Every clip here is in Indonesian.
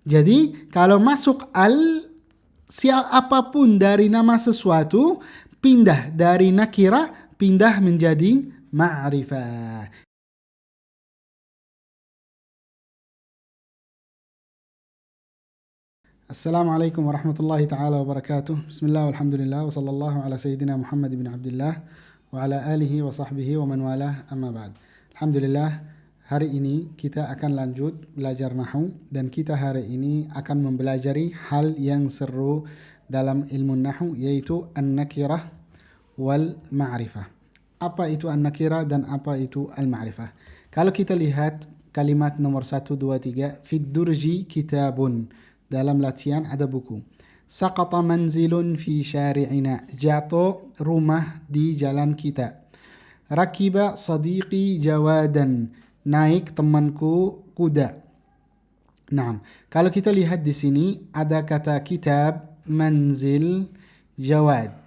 Jadi kalau masuk al, apapun dari nama sesuatu pindah dari nakirah pindah menjadi ma'rifah. Assalamualaikum warahmatullahi taala wabarakatuh. Bismillah walhamdulillah wa sallallahu ala sayyidina Muhammad bin Abdullah wa ala alihi wa sahbihi wa man walah, amma ba'd. Alhamdulillah, hari ini kita akan lanjut belajar nahwu dan kita hari ini akan mempelajari hal yang seru dalam ilmu nahwu, yaitu an-nakirah wal ma'rifah. Apa itu an-nakirah dan apa itu al-ma'rifah? Kalau kita lihat kalimat nomor 1, 2, 3, fid durji kitabun, dalam latihan ada buku. Saqata manzilun fi syari'ina, jatuh rumah di jalan kita. Rakiba sadiqi jawadan, naik temanku kuda. Nah, kalau kita lihat di sini ada kata kitab, manzil, jawad.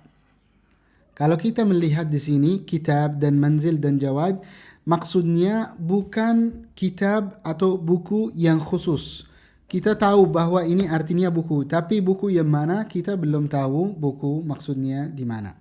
Kalau kita melihat di sini kitab dan manzil dan jawad, maksudnya bukan kitab atau buku yang khusus. Kita tahu bahwa ini artinya buku, tapi buku yang mana kita belum tahu buku maksudnya di mana.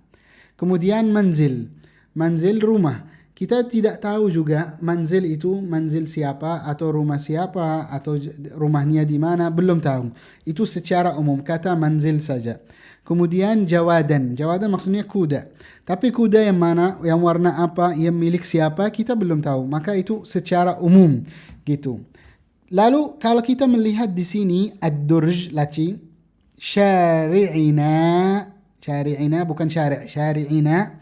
Kemudian manzil, manzil rumah. Kita tidak tahu juga manzil itu manzil siapa atau rumah siapa atau rumahnya di mana, belum tahu. Itu secara umum kata manzil saja. Kemudian jawadan, jawadan maksudnya kuda. Tapi kuda yang mana, yang warna apa, yang milik siapa, kita belum tahu. Maka itu secara umum gitu. Lalu kalau kita melihat di sini ad-durj, laci, syari'ina, syari'ina bukan syari', syari'ina,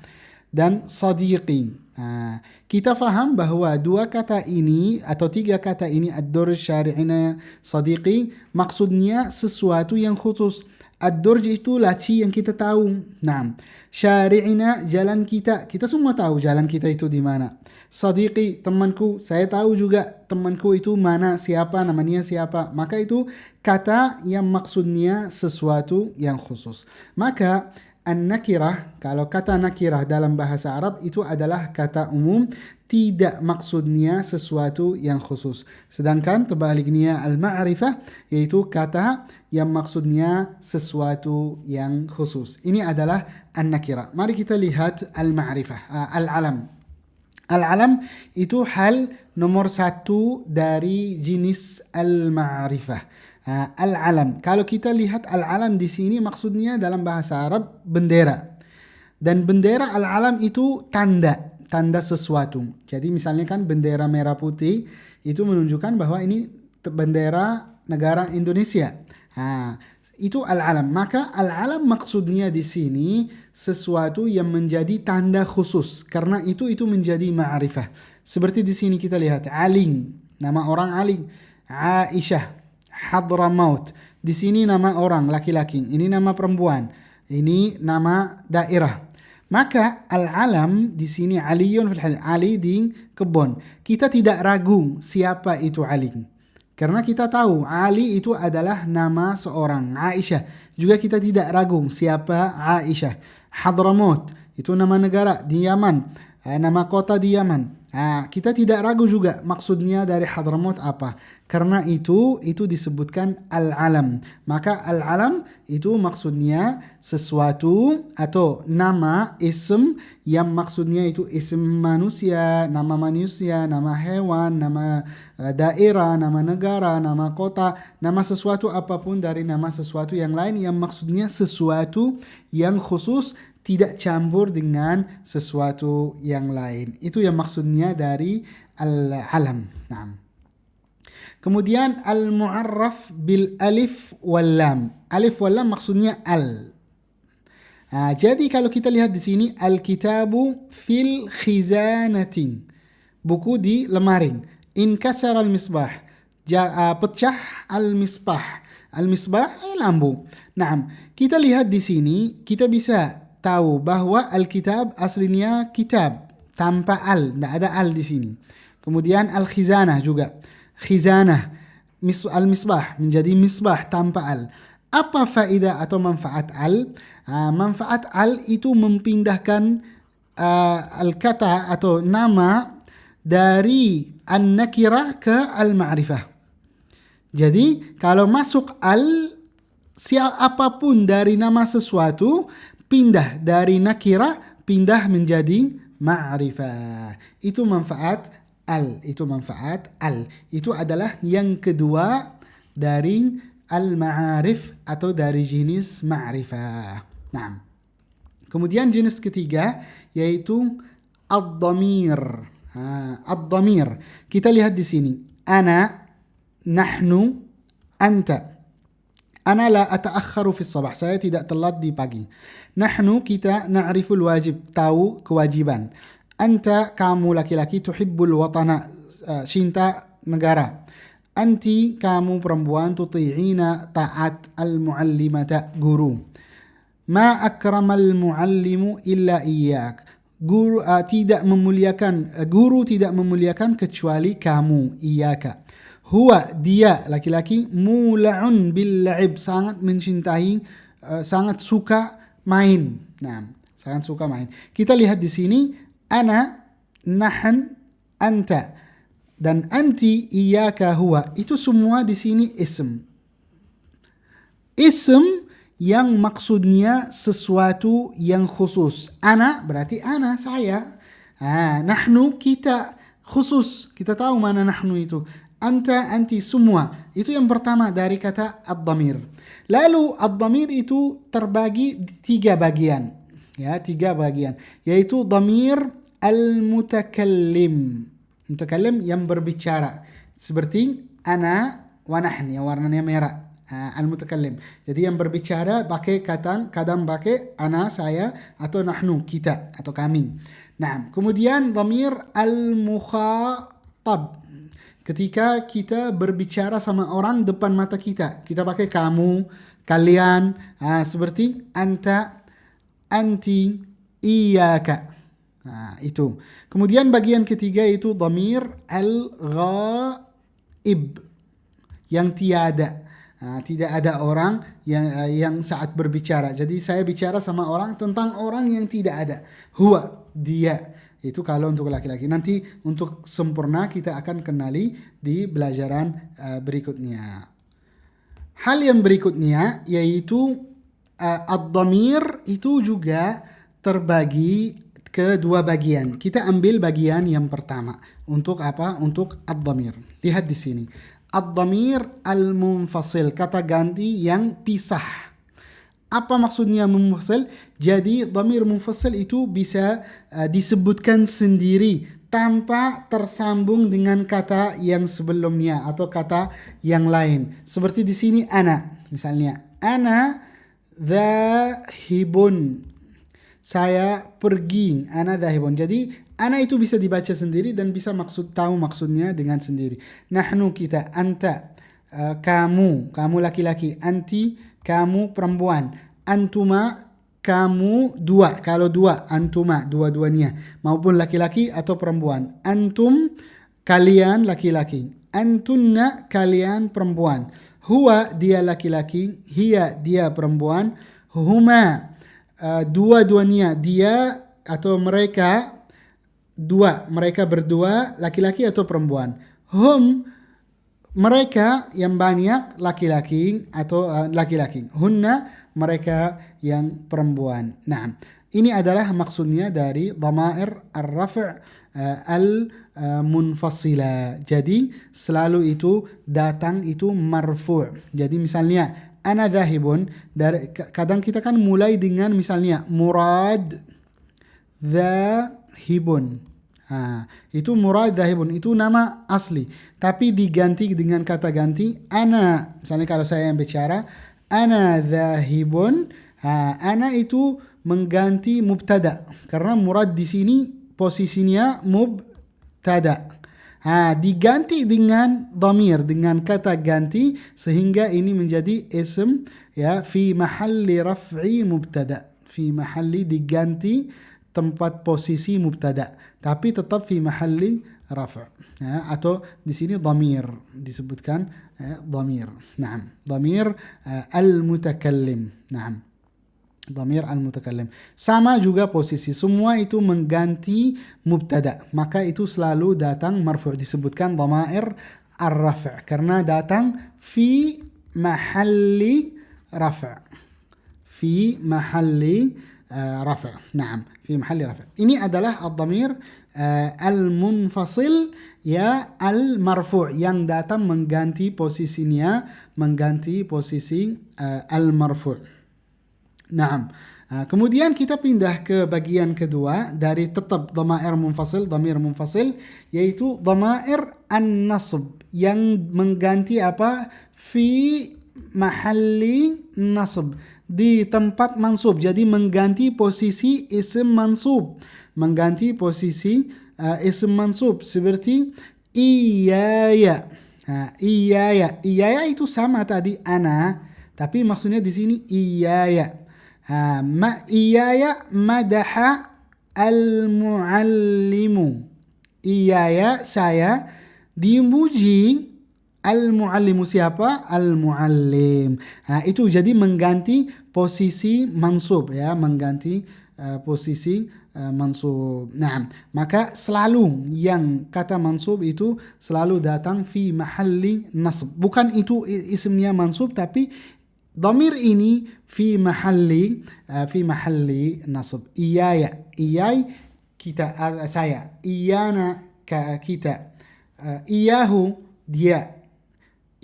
dan sadiqin. Nah, kita faham bahwa dua kata ini atau tiga kata ini, ad-durj, syari'ina, sadiqi, maksudnya sesuatu yang khusus. Ad-durj itu laci yang kita tahu. Nah, syari'ina jalan kita. Kita semua tahu jalan kita itu di mana. Sadiqi, temanku, saya tahu juga temanku itu mana, siapa, namanya siapa. Maka itu kata yang maksudnya sesuatu yang khusus. Maka an-nakirah, kalau kata nakirah dalam bahasa Arab itu adalah kata umum, tidak maksudnya sesuatu yang khusus. Sedangkan terbaliknya al-ma'rifah, yaitu kata yang maksudnya sesuatu yang khusus. Ini adalah an-nakirah. Mari kita lihat al-ma'rifah, al-alam. Al-alam itu hal nomor 1 dari jenis al-ma'rifah. Al-alam. Kalau kita lihat al-alam di sini maksudnya dalam bahasa Arab bendera. Dan bendera al-alam itu tanda, tanda sesuatu. Jadi misalnya kan bendera merah putih itu menunjukkan bahwa ini bendera negara Indonesia. Itu al-alam. Maka al-alam maksudnya di sini sesuatu yang menjadi tanda khusus. Karena itu menjadi ma'rifah. Seperti di sini kita lihat Aling, nama orang Aling. Aisyah, Hadramaut. Di sini nama orang laki-laki. Ini nama perempuan. Ini nama daerah. Maka al-alam di sini Aliyun fil hadith, Ali di kebun. Kita tidak ragu siapa itu Ali. Karena kita tahu Ali itu adalah nama seorang. Aisyah juga kita tidak ragu siapa Aisyah. Hadramaut itu nama negara di Yaman, nama kota di Yaman. Kita tidak ragu juga maksudnya dari Hadramaut apa. Karena itu disebutkan al-alam. Maka al-alam itu maksudnya sesuatu atau nama, ism yang maksudnya itu ism manusia, nama hewan, nama daerah, nama negara, nama kota, nama sesuatu apapun dari nama sesuatu yang lain yang maksudnya sesuatu yang khusus, tidak campur dengan sesuatu yang lain. Itu yang maksudnya dari al-alam. Nah. Kemudian al-mu'arraf bil alif wal lam. Alif wal lam maksudnya al. Jadi kalau kita lihat di sini al-kitabu fil khizanatin. Buku di lemari. Inkasar al-misbah. Pecah al-misbah. Al-misbah lampu. Nah, kita lihat di sini kita bisa tahu bahwa al-kitab aslinya kitab tanpa al, tidak ada al di sini. Kemudian al-khizanah juga. Khizanah, al-misbah menjadi misbah tanpa al. Apa faedah atau manfaat al? Manfaat al itu mempindahkan al-kata atau nama dari an-nakirah ke al-ma'rifah. Jadi kalau masuk al, siapapun dari nama sesuatu pindah dari nakira pindah menjadi ma'rifah. Itu manfaat al. Itu adalah yang kedua dari al-ma'arif atau dari jenis ma'rifah. Nah, kemudian jenis ketiga yaitu ad-dhamir. Ad-dhamir. Kita lihat di sini. Ana, nahnu, anta. Ana la ata'akharu fi sabah. Saya tidak telat di pagi. Nahnu, kita na'riful wajib, tahu kewajiban. Anta, kamu laki-laki, tuhibbul watana, cinta negara. Anti, kamu perempuan, tuti'ina ta'at al-muallimata, guru. Ma akramal muallimu illa iyyak. Guru tidak memuliakan kecuali kamu, iyyaka. Huwa, dia laki-laki, mula'un bil la'ib, sangat mencintai, sangat suka main. Nah, sangat suka main. Kita lihat di sini ana, nahan, anta dan anti, iyyaka, huwa. Itu semua di sini ism. Ism yang maksudnya sesuatu yang khusus. Ana berarti ana, saya. Nahnu, kita, khusus. Kita tahu mana nahnu itu. Anta, anti, semua. Itu yang pertama dari kata ad-dhamir. Lalu ad-dhamir itu terbagi tiga bagian. Ya, tiga bagian. Yaitu dhamir al-mutakallim. Mutakallim yang berbicara. Seperti ana wa nahn yang warnanya merah. Al-mutakallim. Jadi yang berbicara pakai kadang pakai ana, saya, atau nahnu, kita atau kami. Nah, kemudian dhamir al-mukhatab. Ketika kita berbicara sama orang depan mata kita, kita pakai kamu, kalian, seperti anta, anti, iyaka. Itu. Kemudian bagian ketiga itu dhamir al-ghaib, yang tiada. Tidak ada orang yang saat berbicara. Jadi saya bicara sama orang tentang orang yang tidak ada. Huwa, dia. Itu kalau untuk laki-laki. Nanti untuk sempurna kita akan kenali di pelajaran berikutnya. Hal yang berikutnya yaitu ad-dhamir itu juga terbagi ke dua bagian. Kita ambil bagian yang pertama. Untuk apa? Untuk ad-dhamir. Lihat di sini. Ad-dhamir al-munfasil, kata ganti yang pisah. Apa maksudnya munfasil? Jadi dhamir munfasil itu bisa disebutkan sendiri tanpa tersambung dengan kata yang sebelumnya atau kata yang lain. Seperti di sini ana, misalnya ana dhahibun, saya pergi, ana dhahibun. Jadi ana itu bisa dibaca sendiri dan bisa tahu maksudnya dengan sendiri. Nahnu, kita, anta, kamu laki-laki, anti, kamu perempuan, antuma, kamu dua, kalau dua, antuma, dua-duanya, maupun laki-laki atau perempuan. Antum, kalian laki-laki. Antunna, kalian perempuan. Huwa, dia laki-laki. Hiya, dia perempuan. Huma, dua-duanya, dia atau mereka, dua, mereka berdua, laki-laki atau perempuan. Hum, mereka yang banyak, laki-laki atau laki-laki. Hunna, mereka yang perempuan. Nah, ini adalah maksudnya dari dhamair ar-raf' al-munfasila. Jadi selalu itu datang itu marfu'. Jadi misalnya ana dhahibun, kadang kita kan mulai dengan misalnya murad dhahibun. Itu murad dhahibun, itu nama asli, tapi diganti dengan kata ganti ana. Misalnya kalau saya yang bicara ana dhahibun, ana itu mengganti mubtada karena murad di sini posisinya mubtada. Diganti dengan dhamir, dengan kata ganti, sehingga ini menjadi ism, ya, fi mahalli raf'i mubtada, fi mahalli diganti tempat posisi mubtada, tapi tetap fi mahalli rafa', atau di sini dhamir disebutkan dhamir. Naam, dhamir al-mutakallim. Naam, dhamir al-mutakallim. Sama juga posisi, semua itu mengganti mubtada, maka itu selalu datang marfu', disebutkan dhamair ar-raf', karena datang fi mahalli raf'. Fi mahalli raf'. Naam, fi mahalli raf'. Ini adalah ad-dhamir al-munfasil ya al-marfu' yang datang mengganti posisinya, mengganti posisi al-marfu'. Naam. Kemudian kita pindah ke bagian kedua dari tetap dhamair munfasil, dhamir munfasil, yaitu dhamair an-nasb yang mengganti apa? Fi mahalli nasb, di tempat mansub. Jadi mengganti posisi isim mansub, mengganti posisi isim mansub seperti iyaya. Iyaya itu sama tadi ana, tapi maksudnya di sini iyaya. Iyaya madaha al-muallimu. Iyaya saya, dimuji al-muallimu, siapa? Al-muallim. Itu jadi mengganti posisi mansub ya, mengganti posisi mansub. Nah, maka selalu yang kata mansub itu selalu datang fi mahalli nasb. Bukan itu isimnya mansub, tapi dhamir ini fi mahalli nasb. Iyaya, iyai kita, saya. Iyana kita. Iyahu dia.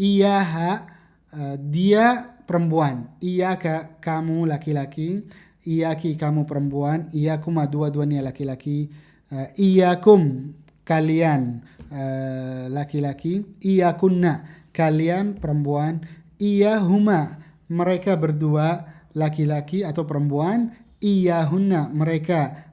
Iyaha dia perempuan. Iyaka kamu laki-laki. Iyaki kamu perempuan. Iyakuma dua-duanya laki-laki. Iyakum kalian laki-laki. Iyakunna kalian perempuan. Iyahuma mereka berdua laki-laki atau perempuan. Iyahunna mereka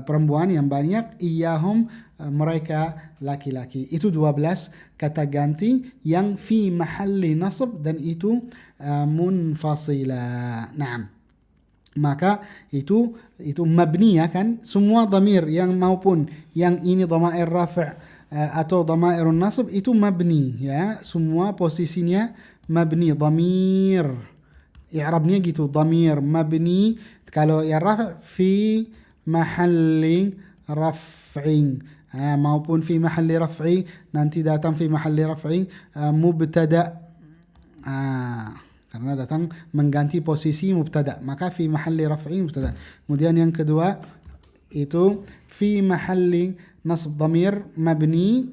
perempuan yang banyak. Iyahum mereka laki-laki. Itu 12 kata ganti yang fi mahalli nasab dan itu munfasila. Naam. Maka itu mabni ya kan, semua dhamir yang maupun yang ini dhamair rafi' atau dhamairun nasab itu mabni ya, semua posisinya mabni, dhamir i'rabnya gitu, dhamir mabni. Kalau ya rafi' fi mahalli raf'in maupun fi mahalli raf'i, nanti datang fi mahalli raf'i mubtada karena datang mengganti posisi mubtada, maka fi mahalli raf'i mubtada. Kemudian yang kedua itu fi mahalli nasb, dhamir mabni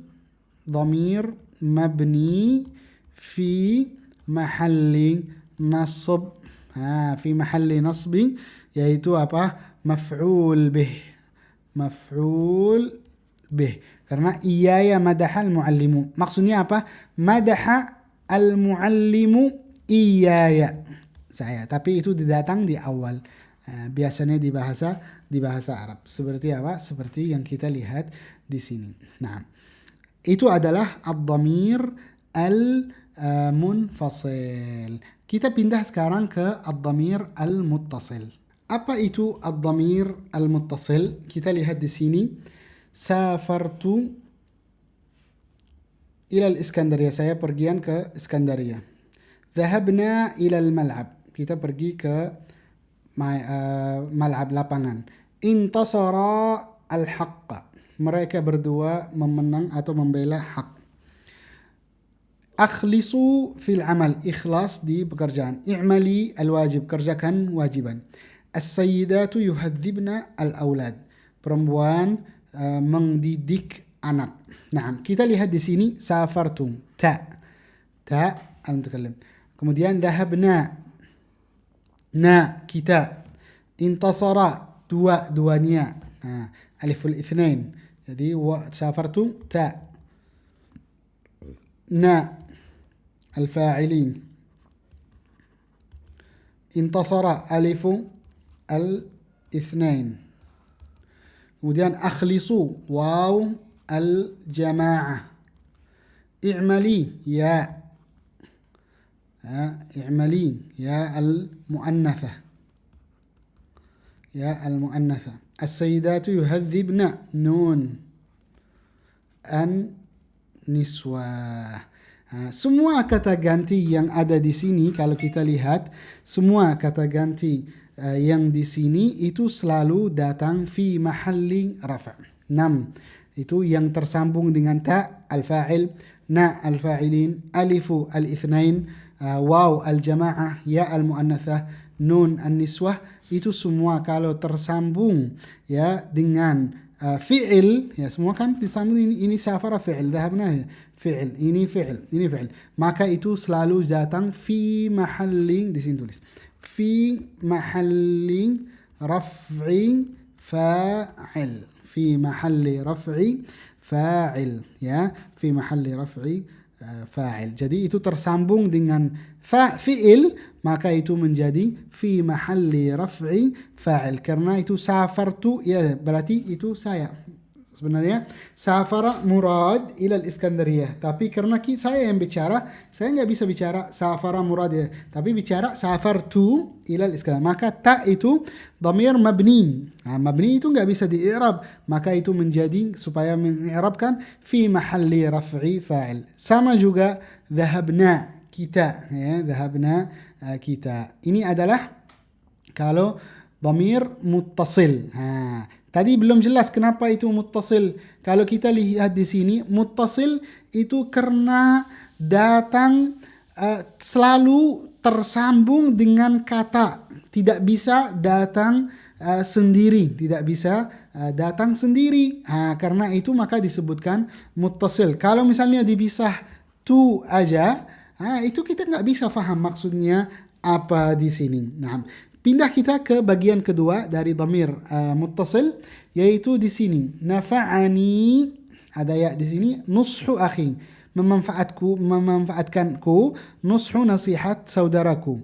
fi mahalli nasb. Fi mahalli nasbi yaitu apa? Maf'ul bih. Karena iyaya madahal muallimu. Maksudnya apa? Madaha al-muallimu iyaya, saya. Tapi itu datang di awal. Biasanya di bahasa Arab. Seperti apa? Seperti yang kita lihat di sini. Nah, itu adalah ad-dhamir al-munfasil. Kita pindah sekarang ke ad-dhamir al-muttasil. Apa itu ad-dhamir al-muttasil? Kita lihat di sini. Safartu ila al-Iskandariyah. Saya pergian ke Iskandaria. Dhahabna ila al-mal'ab. Kita pergi ke mal'ab, lapangan. Intasara al-haqqa. Mereka berdua memenang atau membela hak. Akhlisu fil amal. Ikhlas di pekerjaan. I'mali al-wajib. Kerjakan wajiban. As-sayyidatu yuhadzibna al-awlad. Perempuan mendidik anak. Nah, kita lihat di sini safartum, ta al-mutakallim. Kemudian dhahabna, na kita. Intasara, duanya. Aliful itsnain. Jadi safartum ta. Na al-fa'ilin. Intasara alifu al-itsnain. Kemudian akhlisu, waw al-jama'ah. I'mali, ya. I'mali, ya al-mu'annatha. Ya al-mu'annatha. As-sayyidatu yuhadzibna, nun. An-niswa. Semua kata ganti yang ada di sini, kalau kita lihat, semua kata ganti yang di sini itu selalu datang fi mahalli rafa'. 6. Itu yang tersambung dengan ta al-fa'il na al-fa'ilin, alifu al-ithnain, waw al-jama'ah, ya al-muannatsah, nun an-niswah, itu semua kalau tersambung ya dengan fi'il, ya semua kan disambung, ini safara fi'il, dhahabna fi'il, ini fi'il, ini fi'il, maka itu selalu datang fi mahalli, di sini tulis fi mahalli raf'i fa'il, fi mahalli raf'i fa'il, ya fi mahalli raf'i fa'il. Jadi itu tersambung dengan fi'il, maka itu menjadi fi mahalli raf'i fa'il, karena itu safartu, ya berarti itu saya. Sebenarnya safara Murad ila Iskandariyah, tapi karena saya yang bicara, saya nggak bisa bicara safara Murad ya, tapi bicara safartu ila Iskandariyah, maka ta itu dhamir mabni. Nah, mabni itu nggak bisa di-i'rab, maka itu menjadi, supaya mengi'rabkan, fi mahalli raf'i fa'il. Sama juga dhahabna, kita, ya dhahabna kita. Ini adalah kalau dhamir muttasil. Tadi belum jelas kenapa itu muttasil. Kalau kita lihat di sini, muttasil itu karena datang selalu tersambung dengan kata, tidak bisa datang sendiri, tidak bisa datang sendiri. Karena itu maka disebutkan muttasil. Kalau misalnya dipisah tu aja, itu kita nggak bisa paham maksudnya apa di sini. Nah, pindah kita ke bagian kedua dari dhamir muttasil, yaitu di sini nafa'ani, ada ya di sini, nushu akhi, memanfaatkanku, nushu nasihat saudaraku,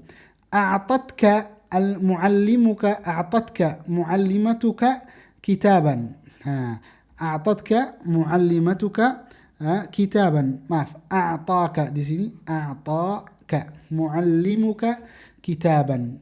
a'tatka al-muallimuka, a'tatka muallimatuka kitaban, a'tatka muallimatuka kitaban, maaf, a'taka di sini, a'taka muallimuka kitaban.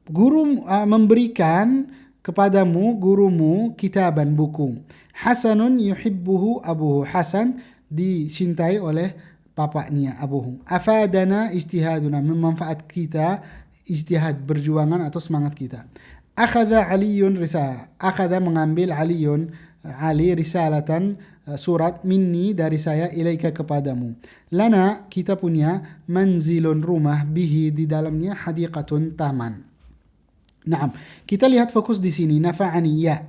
Guru memberikan kepadamu, gurumu, kitaban, buku. Hasanun yuhibbuhu abuhu, Hasan dicintai oleh bapaknya, abuhu. Afadana ijtihaduna, memanfaat kita, ijtihad, berjuangan atau semangat kita. Akhadha aliyun risalah, akhadha mengambil aliyun, Ali risalatan, surat, minni dari saya, ilaika kepadamu. Lana, kita punya, manzilun rumah, bihi di dalamnya, hadiqatun taman. Naam, kita lihat fokus di sini, nafa'ani ya,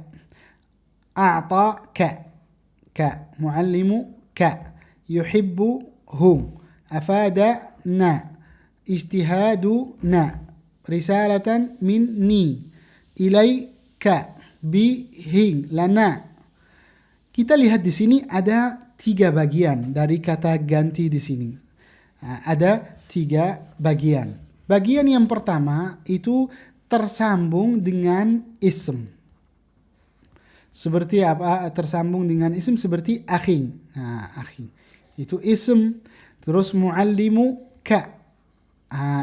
a'ta ka, muallimu ka, yuhibbu hu, afada na, ijtihadu na, risalatan minni, ilaika bihi, lana. Kita lihat di sini ada 3 bagian dari kata ganti di sini. Ada 3 bagian. Bagian yang pertama itu tersambung dengan ism. Seperti apa tersambung dengan ism? Seperti akhi. Akhi. Itu ism. Terus muallimu ka.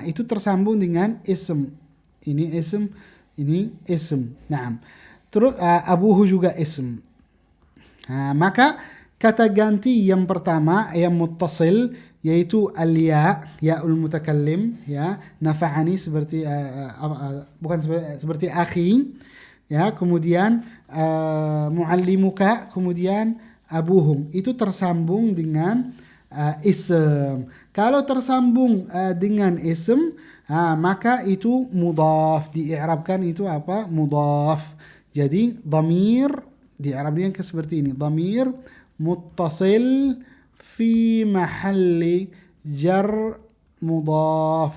Itu tersambung dengan ism. Ini ism, ini ism. Naam. Terus abuhu juga ism. Maka kata ganti yang pertama yang muttasil, yaitu al-ya, ya'ul mutakallim, ya, nafa'ani seperti bukan seperti akhi, ya, kemudian muallimuka, kemudian abuhum, itu tersambung dengan ism. Kalau tersambung dengan ism, maka itu mudhaf, di-i'rabkan itu apa? Mudhaf. Jadi dhamir di Arabnya seperti ini, dhamir muttasil fi mahalli jar mudhaf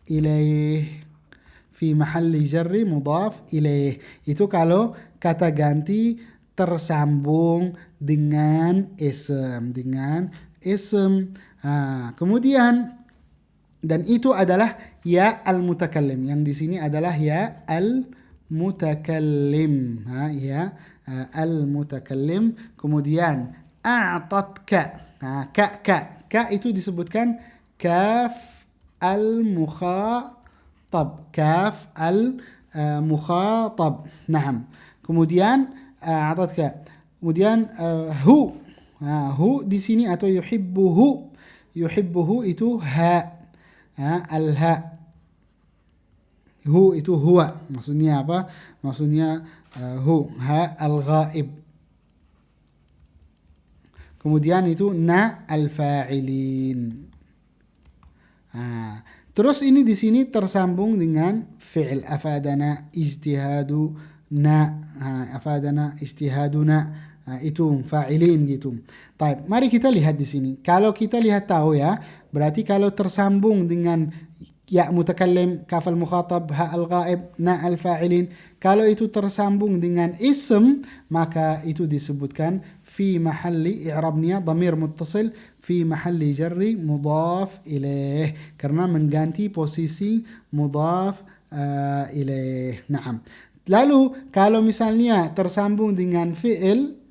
ilaih, fi mahalli jarri mudhaf ilaih. Itu kalau kata ganti tersambung dengan ism, kemudian, dan itu adalah ya al-mutakallim, yang di sini adalah ya al-mutakallim, ya al-mutakallim. Kemudian a'tatka, ka itu disebutkan kaf al-mukhatab, kaf al-mukhatab. Naam. Kemudian a'tatka, kemudian hu, hu di sini, atau yuhibbuhu, itu ha, al-ha. Hu itu huwa, maksudnya apa? Maksudnya hu, ha al-ghaib. kemudian itu na al-fa'ilin. Terus ini di sini tersambung dengan fi'il afadana ijtihaduna. Afadana ijtihaduna. Itu fa'ilin gitu. Baik, mari kita lihat di sini. Kalau kita lihat tahu ya, berarti kalau tersambung dengan ya mutakallim, kaf al-mukhatab, ha al-ghaib, na al-fa'ilin, kalau itu tersambung dengan ism, maka itu disebutkan fi mahalli i'rabnya dhamir muttasil fi mahalli jarri mudhaf ilaih, karena mengganti posisi mudhaf ilaih. Naam. Lalu kalau misalnya tersambung dengan fi'il,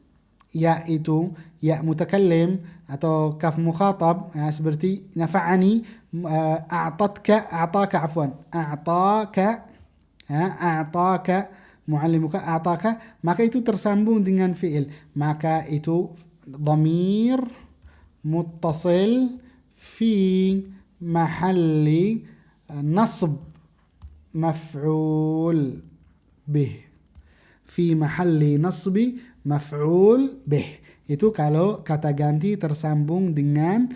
yaitu ya mutakallim atau kaf mukhatab, seperti nafa'ani, a'taka afwan, a'taka muallimuka, a'taka, maka itu tersambung dengan fi'il, maka itu dhamir muttasil fi mahalli nasb maf'ul bih, fi mahalli nasbi maf'ul bih. Itu kalau kata ganti tersambung dengan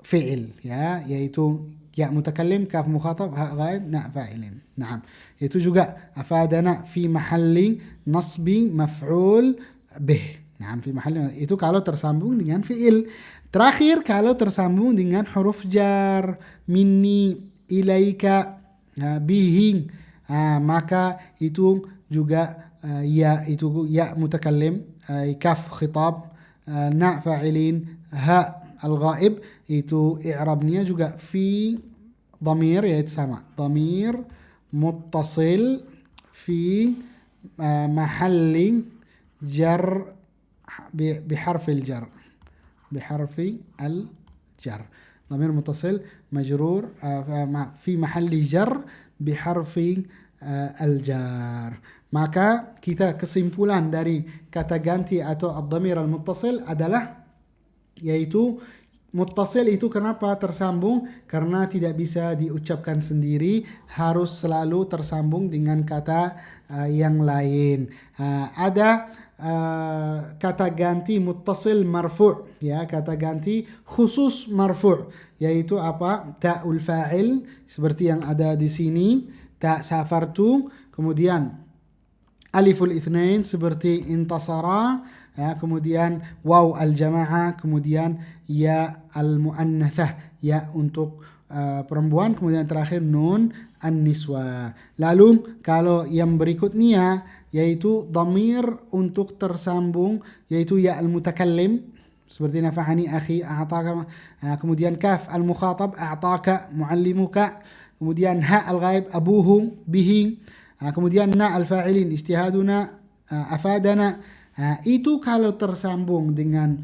fi'il, ya, yaitu ya mutakallim, kaf mukhatab, ha ghaib, na fa'ilin. Naam. Itu juga afadana fi mahalli nasbi maf'ul bih. Naam, fi mahalli, itu kalau tersambung dengan fi'il. Terakhir kalau tersambung dengan huruf jar, minni, ilaika, bihi, maka itu juga ya, itu ya mutakallim, kaf khitab, na fa'ilin, ha al-ghaib, itu i'rabnya juga fi dhamir, yaitu sama, dhamir muttasil fi mahalli jar biharfil jar, biharfi al-jar, dhamir muttasil majrur fi mahalli jar biharfi al-jar. Maka kita kesimpulan dari kata ganti atau ad-dhamir al-muttasil adalah, yaitu muttasil itu kenapa tersambung? Karena tidak bisa diucapkan sendiri, harus selalu tersambung dengan kata yang lain. Ada kata ganti muttasil marfu', ya, kata ganti khusus marfu', yaitu apa? Ta'ul fa'il, seperti yang ada di sini, ta safartu, kemudian aliful itsnain seperti intasara, ya, kemudian waw al-jama'ah, kemudian ya al-muannatsah, ya untuk perempuan, kemudian terakhir nun an-niswa. Lalu kalau yang berikutnya yaitu dhamir untuk tersambung, yaitu ya al-mutakallim, seperti nafa'ani akhi, a'taka, kemudian kaf al-mukhatab, a'taka muallimuka, kemudian ha al-ghaib, abuhu, bihi, kemudian na al-fa'ilin, ijtihaduna, afadana. Itu kalau tersambung dengan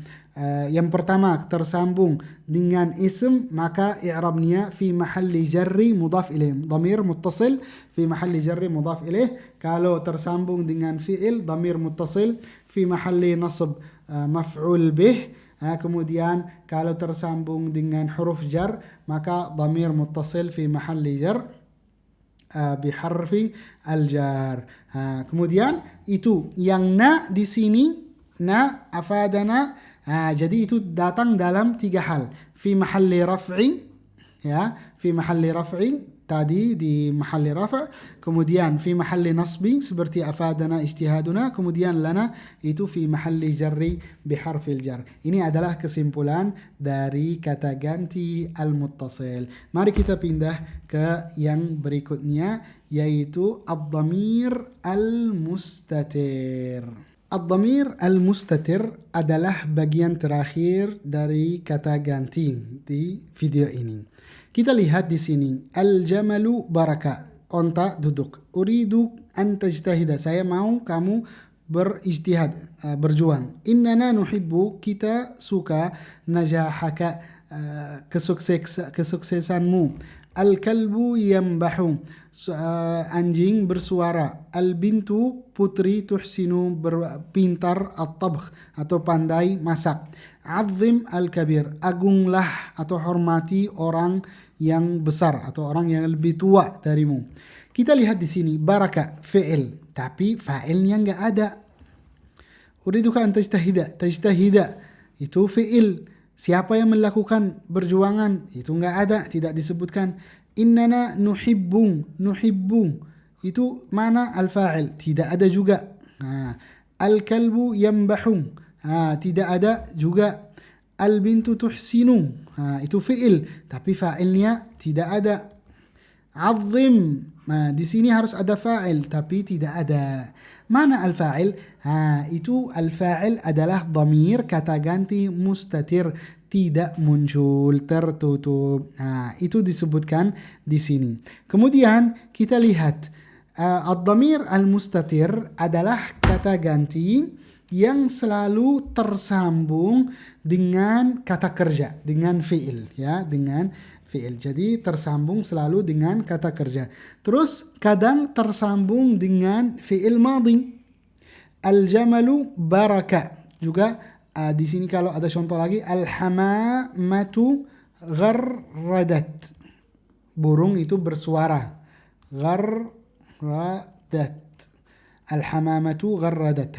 yang pertama tersambung dengan ism, maka i'rabnya fi mahalli jarri mudhaf ilaih, dhamir muttasil fi mahalli jarri mudhaf ilaih. Kalau tersambung dengan fi'il, dhamir muttasil fi mahalli nasb maf'ul bih. Kemudian kalau tersambung dengan huruf jar, maka dhamir muttasil fi mahalli jar biharfi al-jar. Kemudian itu yang na di sini, na afadana, jadi itu datang dalam tiga hal. Fi mahalli raf'i, ya, fi mahalli raf'i, tadi di mahalli raf', kemudian fi mahalli nasbi seperti afadana ijtihaduna, kemudian lana itu fi mahalli jarri biharfil jar. Ini adalah kesimpulan dari kata ganti al-muttasil. Mari kita pindah ke yang berikutnya, yaitu ad-dhamir al-mustatir. Ad-dhamir al-mustatir adalah bagian terakhir dari kata ganti di video ini. Kita lihat di sini, al-jamalu baraka, onta duduk. Uridu an tajtahida, saya mau kamu berijtihad, berjuang. Innana nuhibbu, kita suka, najahaka, kesuksesanmu. Al-kalbu yambahu, anjing bersuara. Al-bintu, putri, tuhsinu, berpintar, at-tabkh, atau pandai masak. Azim al-kabir, agunglah atau hormati orang yang besar atau orang yang lebih tua darimu. Kita lihat di sini, baraka fi'il, tapi fa'ilnya enggak ada. Uriduka an tajtahida, tajtahida, itu fi'il. Siapa yang melakukan perjuangan? Itu enggak ada, tidak disebutkan. Innana nuhibbu. Itu mana al-fa'il? Tidak ada juga. Al-kalbu yambahu. Tidak ada juga. Al-bintu tuhsinu. Itu fi'il, tapi fa'ilnya tidak ada. Azim. Di sini harus ada fa'il, tapi tidak ada. Mana al-fa'il? Itu al-fa'il adalah dhamir kata ganti mustatir, tidak muncul, tertutup. Itu disebutkan di sini. Kemudian kita lihat ad-dhamir al-mustatir adalah kata ganti yang selalu tersambung dengan kata kerja, dengan fi'il, ya, dengan fi'il. Jadi tersambung selalu dengan kata kerja. Terus kadang tersambung dengan fi'il madhi. Al-jamalu baraka. Juga di sini kalau ada contoh lagi, al-hamamatu gharradat. Burung itu bersuara. Gharradat. Al-hamamatu gharradat.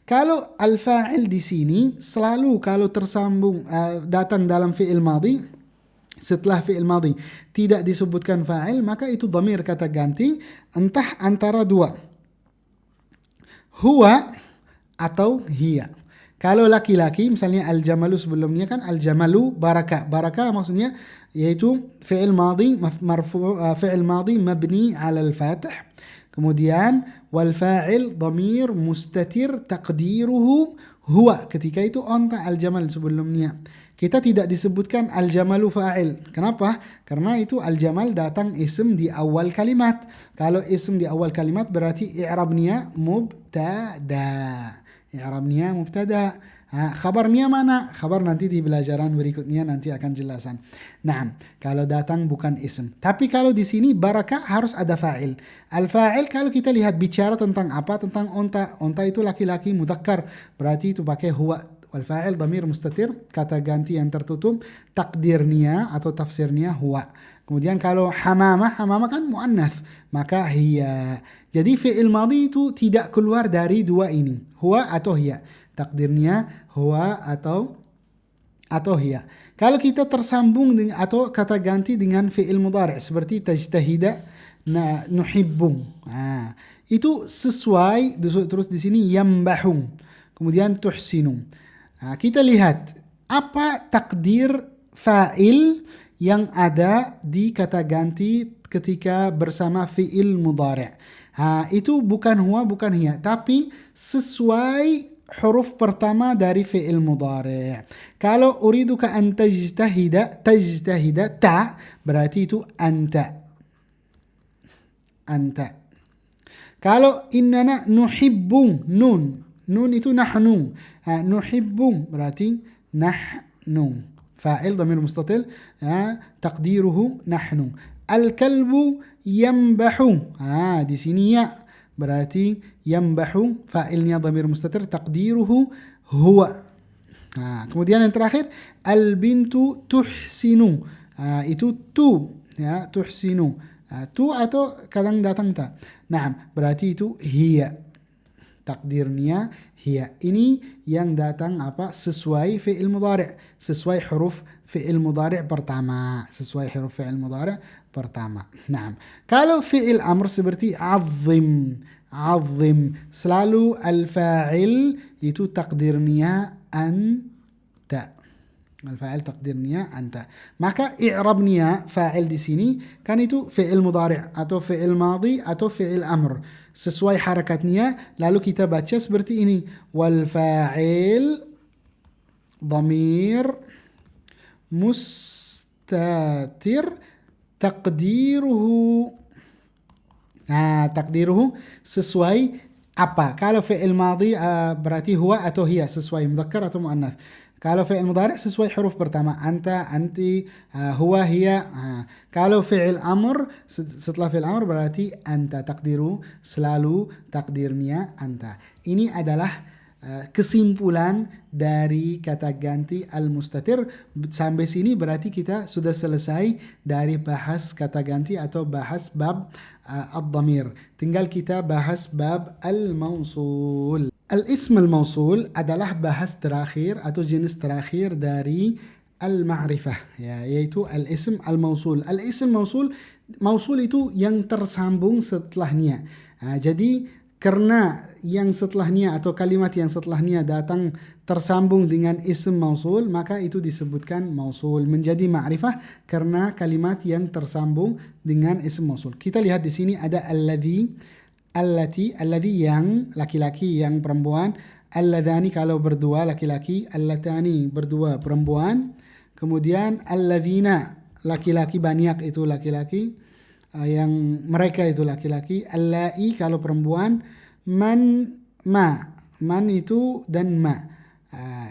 Kalau al-fa'il di sini selalu kalau tersambung datang dalam fi'il madhi, setelah fi'il madhi tidak disebutkan fa'il, maka itu dhamir kata ganti entah antara dua, huwa atau hiya. Kalau laki-laki misalnya al-jamalu, sebelumnya kan al-jamalu baraka. Baraka maksudnya yaitu fi'il madhi fi'il madhi mabni 'ala al-fath. Kemudian wal fa'il dhamir mustatir taqdiruhu huwa. Ketika itu onta al-jamal sebelumnya. Kita tidak disebutkan al-jamalu fa'il. Kenapa? Karena itu al-jamal datang ism di awal kalimat. Kalau ism di awal kalimat berarti i'rabnya mubtada. I'rabnya mubtada. Khabarnya mana? Khabar nanti di pelajaran berikutnya nanti akan jelasan. Nah, kalau datang bukan ism. Tapi kalau di sini baraka harus ada fa'il. Al-fa'il kalau kita lihat bicara tentang apa? Tentang onta. Onta itu laki-laki mudzakkar. Berarti itu pakai huwa. Wal-fa'il dhamir mustatir, kata ganti yang tertutup, takdirnya atau tafsirnya huwa. Kemudian kalau hamamah kan muannas, maka hiya. Jadi fi'il madhi itu tidak keluar dari dua ini, huwa atau hiya. Takdirnya huwa atau hiya. Kalau kita tersambung dengan atau kata ganti dengan fi'il mudhari' seperti tajtahida, nuhibbu. Itu sesuai, terus di sini yambahu. Kemudian tuhsinu. Kita lihat apa takdir fa'il yang ada di kata ganti ketika bersama fi'il mudhari'. Itu bukan huwa, bukan hiya, tapi sesuai huruf pertama dari fi'il mudhari'. Kalau uriduka an tajtahida ta, berarti itu anta. Kalau innana nuhibbu, nun itu nahnu. Nuhibbu berarti nahnu. Fa'il dhamir mustatir, taqdiruhu nahnu. Al-kalbu yambahu. Di sini ya. Berarti yambahu fa'ilnya dhamir mustatir, taqdiruhu huwa. Kemudian yang terakhir al-bintu tuhsinu. Itu tu, ya, tuhsinu. Tu atau kadang datang ta. Nah, berarti itu hiya. Takdirnya hiya. Ini yang datang apa? Sesuai fi'il mudhari', sesuai huruf fi'il mudhari' pertama, Nah, kalau fi'il amr seperti azim, selalu al-fa'il itu takdirnya anta. Al-fa'il takdirnya anta. Maka i'rabnya fa'il di sini kan itu fi'il mudhari' atau fi'il madhi atau fi'il amr. Sesuai harakatnya, lalu kita baca seperti ini. Wal fa'il dhamir mustatir taqdiruhu. Taqdiruhu sesuai apa? Kalau fi'il madhi berarti huwa atau hiya, sesuai mudzakkar atau muannas. Kalau fi'il mudhari' sesuai huruf pertama, anta, anti, huwa, hiya. Kalau fi'il amr, setelah fi'il amr berarti anta, takdiru, selalu takdirnya anta. Ini adalah kesimpulan dari kata ganti al-mustatir. Sampai sini berarti kita sudah selesai dari bahas kata ganti atau bahas bab ad-dhamir. Tinggal kita bahas bab al-mausul. al-ism al-mausul adalah bahas terakhir atau jenis terakhir dari al-ma'rifah, ya, yaitu al-ism al-mausul. Al-ism mausul itu yang tersambung setelahnya. Jadi karena yang setelahnya atau kalimat yang setelahnya datang tersambung dengan ism mausul, maka itu disebutkan mausul, menjadi ma'rifah karena kalimat yang tersambung dengan ism mausul. Kita lihat di sini ada alladhi, allati, alladhi yang laki-laki, yang perempuan, alladhani kalau berdua laki-laki, allatani berdua perempuan, kemudian alladzina laki-laki, banyak itu laki-laki, yang mereka itu laki-laki, allai kalau perempuan, man itu dan ma,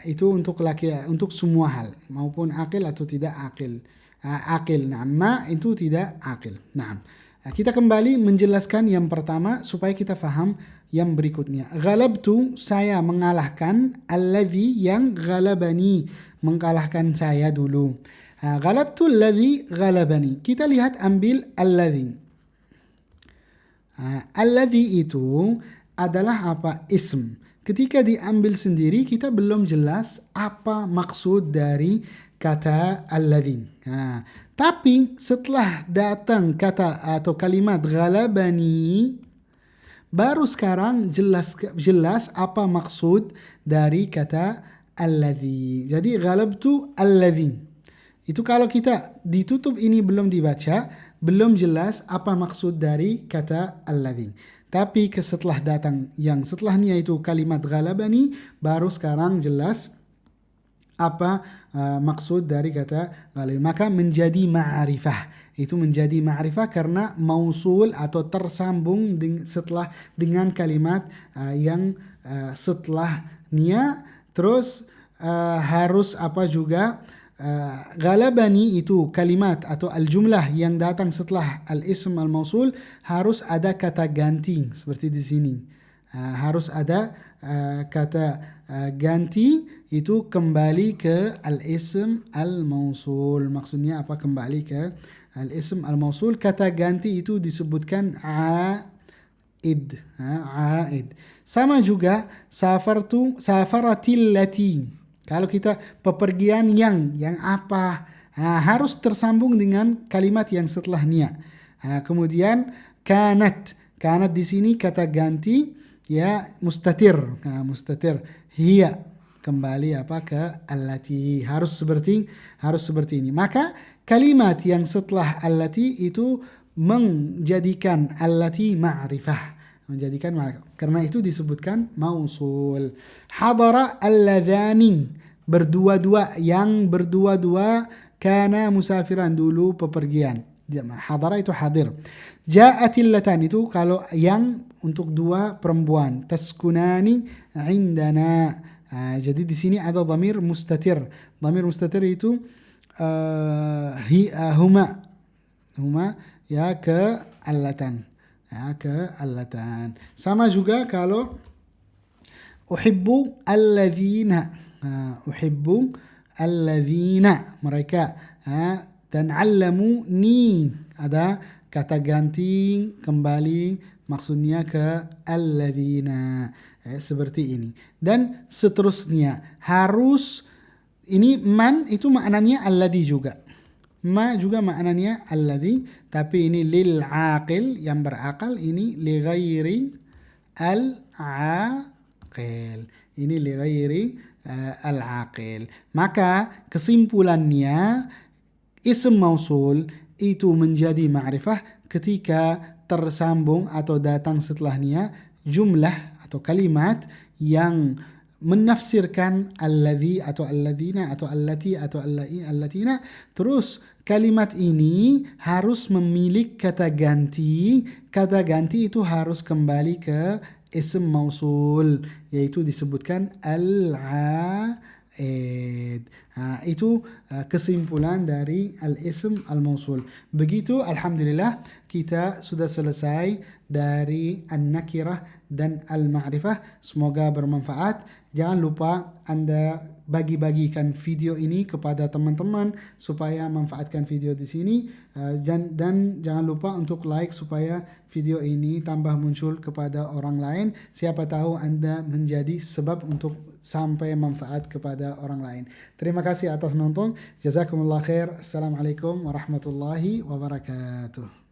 itu untuk untuk semua hal, maupun akil atau tidak akil. Akil, nah, ma itu tidak akil. Nah, kita kembali menjelaskan yang pertama supaya kita faham yang berikutnya. Ghalabtu, saya mengalahkan, alladhi yang ghalabani, mengalahkan saya dulu. Ghalabtu alladhi ghalabani. Kita lihat, ambil alladhi. Alladhi itu adalah apa? Ism. Ketika diambil sendiri kita belum jelas apa maksud dari kata alladhi. Tapi setelah datang kata atau kalimat ghalabani, baru sekarang jelas apa maksud dari kata alladhi. Jadi ghalabtu alladhi. Itu kalau kita ditutup ini belum dibaca, belum jelas apa maksud dari kata alladhi. Tapi setelah datang yang setelahnya itu kalimat ghalabani, baru sekarang jelas apa maksud dari kata ghalabani. Maka menjadi ma'rifah. Itu menjadi ma'rifah karena mausul atau tersambung dengan kalimat yang setelahnya. Terus harus apa juga, ghalabani itu kalimat atau al-jumlah yang datang setelah al-ism al-mausul harus ada kata ganti seperti di sini. Harus ada kata ganti, itu kembali ke al-ism al-mausul. Maksudnya apa kembali ke al-ism al-mausul? Kata ganti itu disebutkan aid. Aid. Sama juga safaratil lati. Kalau kita pepergian yang apa, harus tersambung dengan kalimat yang setelahnya. Kemudian kanat di sini kata ganti, ya, mustatir. Mustatir, hiya, kembali apa ke allati. Harus seperti ini. Maka kalimat yang setelah allati itu menjadikan allati ma'rifah. Karena itu disebutkan mausul. Hadara alladhani, yang berdua-dua, kana musafiran, dulu pepergian. Hadara itu hadir. Ja'atil latan itu kalau yang untuk dua perempuan. Taskunani indana. Jadi di sini ada dhamir mustatir. Dhamir mustatir itu huma ya ke allatan. Keallatan. Sama juga kalau uhibbu alladzina, mereka, dan allamuni ada kata ganti kembali maksudnya ke alladzina, seperti ini dan seterusnya. Harus ini man itu maknanya alladzi juga. Ma juga maknanya alladhi, tapi ini lil aqil, yang berakal, ini li ghairi al aqil. Ini li ghairi al aqil. Maka kesimpulannya ism mausul itu menjadi ma'rifah ketika tersambung atau datang setelahnya jumlah atau kalimat yang menafsirkan alladhi atau alladzina atau allati atau allatina. Terus kalimat ini harus memiliki kata ganti. Kata ganti itu harus kembali ke ism mausul, yaitu disebutkan al-aid. Itu kesimpulan dari al-ism al-mausul. Begitu, alhamdulillah kita sudah selesai dari an-nakirah dan al-ma'rifah. Semoga bermanfaat. Jangan lupa Anda bagi-bagikan video ini kepada teman-teman supaya manfaatkan video di sini. Dan jangan lupa untuk like supaya video ini tambah muncul kepada orang lain. Siapa tahu Anda menjadi sebab untuk sampai manfaat kepada orang lain. Terima kasih atas nonton. Jazakumullah khair. Assalamualaikum warahmatullahi wabarakatuh.